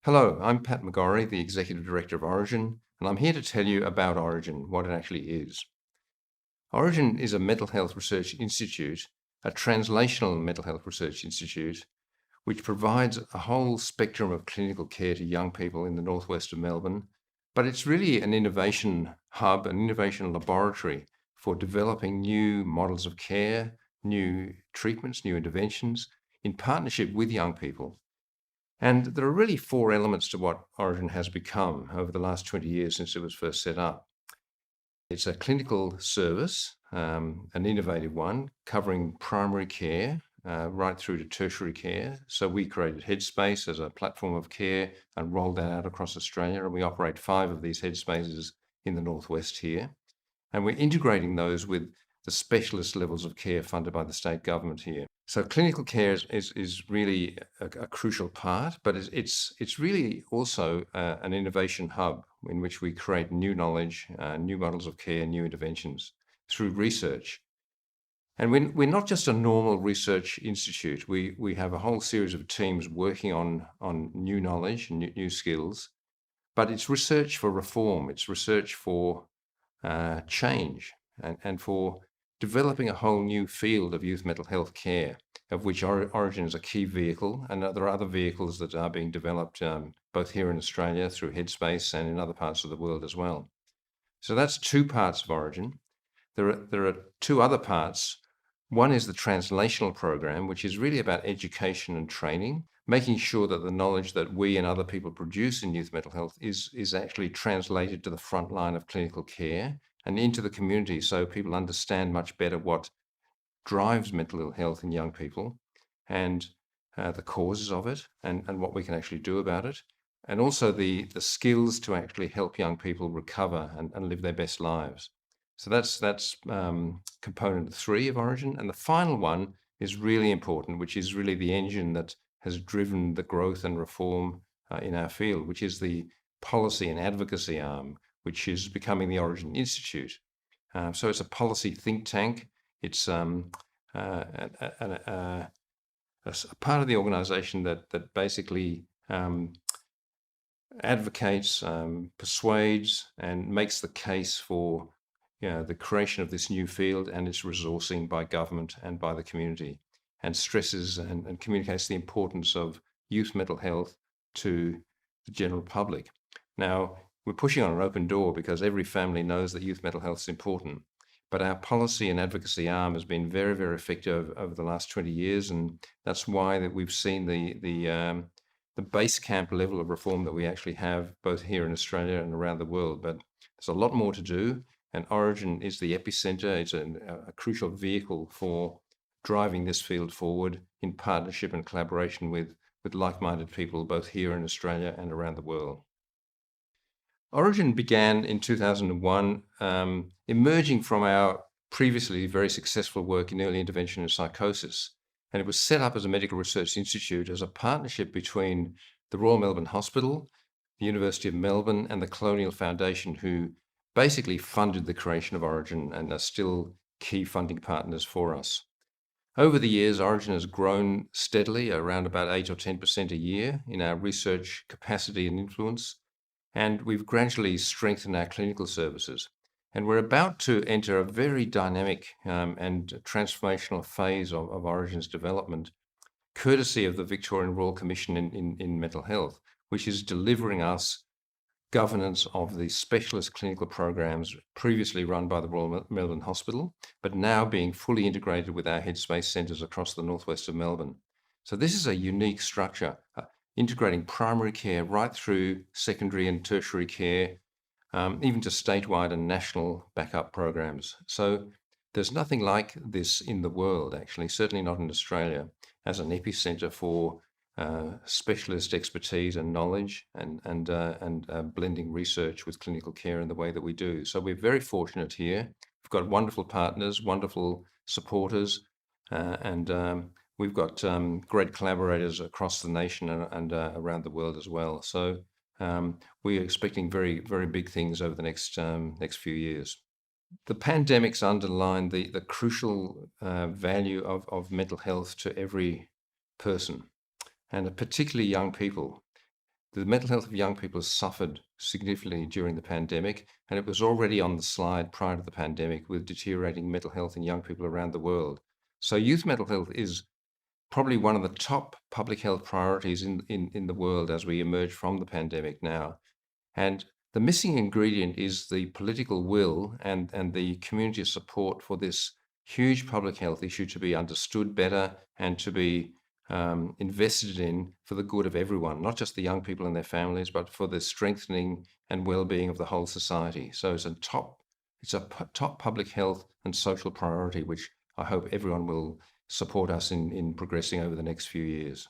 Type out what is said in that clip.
Hello, I'm Pat McGorry, the Executive Director of Orygen, and I'm here to tell you about Orygen, what it actually is. Orygen is a mental health research institute, a translational mental health research institute, which provides a whole spectrum of clinical care to young people in the northwest of Melbourne. But it's really an innovation hub, an innovation laboratory for developing new models of care, new treatments, new interventions in partnership with young people. And there are really four elements to what Orygen has become over the last 20 years since it was first set up. It's a clinical service, an innovative one, covering primary care right through to tertiary care. So we created Headspace as a platform of care and rolled that out across Australia. And we operate 5 of these Headspaces in the northwest here. And we're integrating those with the specialist levels of care funded by the state government here. So clinical care is really a crucial part, but it's really also an innovation hub in which we create new knowledge, new models of care, new interventions through research. And we're not just a normal research institute. We have a whole series of teams working on new knowledge and new skills, but it's research for reform. It's research for change and for developing a whole new field of youth mental health care, of which Orygen is a key vehicle, and there are other vehicles that are being developed both here in Australia through Headspace and in other parts of the world as well. So that's two parts of Orygen. There are two other parts. One is the translational program, which is really about education and training, making sure that the knowledge that we and other people produce in youth mental health is actually translated to the front line of clinical care and into the community, so people understand much better what drives mental ill health in young people and the causes of it and what we can actually do about it, and also the skills to actually help young people recover and live their best lives. So that's component 3 of Orygen. And the final one is really important, which is really the engine that has driven the growth and reform in our field, which is the policy and advocacy arm, which is becoming the Orygen Institute. So it's a policy think tank. It's a part of the organization that basically advocates, persuades, and makes the case for the creation of this new field and its resourcing by government and by the community, and stresses and communicates the importance of youth mental health to the general public. Now, we're pushing on an open door because every family knows that youth mental health is important, but our policy and advocacy arm has been very, very effective over the last 20 years, and that's why that we've seen the base camp level of reform that we actually have both here in Australia and around the world. But there's a lot more to do. And Orygen is the epicenter. It's a crucial vehicle for driving this field forward in partnership and collaboration with like-minded people, both here in Australia and around the world. Orygen began in 2001, emerging from our previously very successful work in early intervention and psychosis. And it was set up as a medical research institute as a partnership between the Royal Melbourne Hospital, the University of Melbourne, and the Colonial Foundation, who basically funded the creation of Orygen and are still key funding partners for us. Over the years, Orygen has grown steadily, around about 8 or 10% a year in our research capacity and influence, and we've gradually strengthened our clinical services. And we're about to enter a very dynamic and transformational phase of Orygen's development, courtesy of the Victorian Royal Commission in Mental Health, which is delivering us governance of the specialist clinical programs previously run by the Royal Melbourne Hospital, but now being fully integrated with our Headspace centres across the northwest of Melbourne. So this is a unique structure, integrating primary care right through secondary and tertiary care, even to statewide and national backup programs. So there's nothing like this in the world, actually, certainly not in Australia, as an epicentre for specialist expertise and knowledge and blending research with clinical care in the way that we do. So we're very fortunate here. We've got wonderful partners, wonderful supporters, and we've got great collaborators across the nation and around the world as well. So we are expecting very, very big things over the next few years. The pandemic's underlined the crucial value of mental health to every person, and particularly young people. The mental health of young people has suffered significantly during the pandemic, and it was already on the slide prior to the pandemic with deteriorating mental health in young people around the world. So youth mental health is probably one of the top public health priorities in the world as we emerge from the pandemic now. And the missing ingredient is the political will and the community support for this huge public health issue to be understood better and to be invested in for the good of everyone, not just the young people and their families, but for the strengthening and well-being of the whole society. So it's top public health and social priority, which I hope everyone will support us in progressing over the next few years.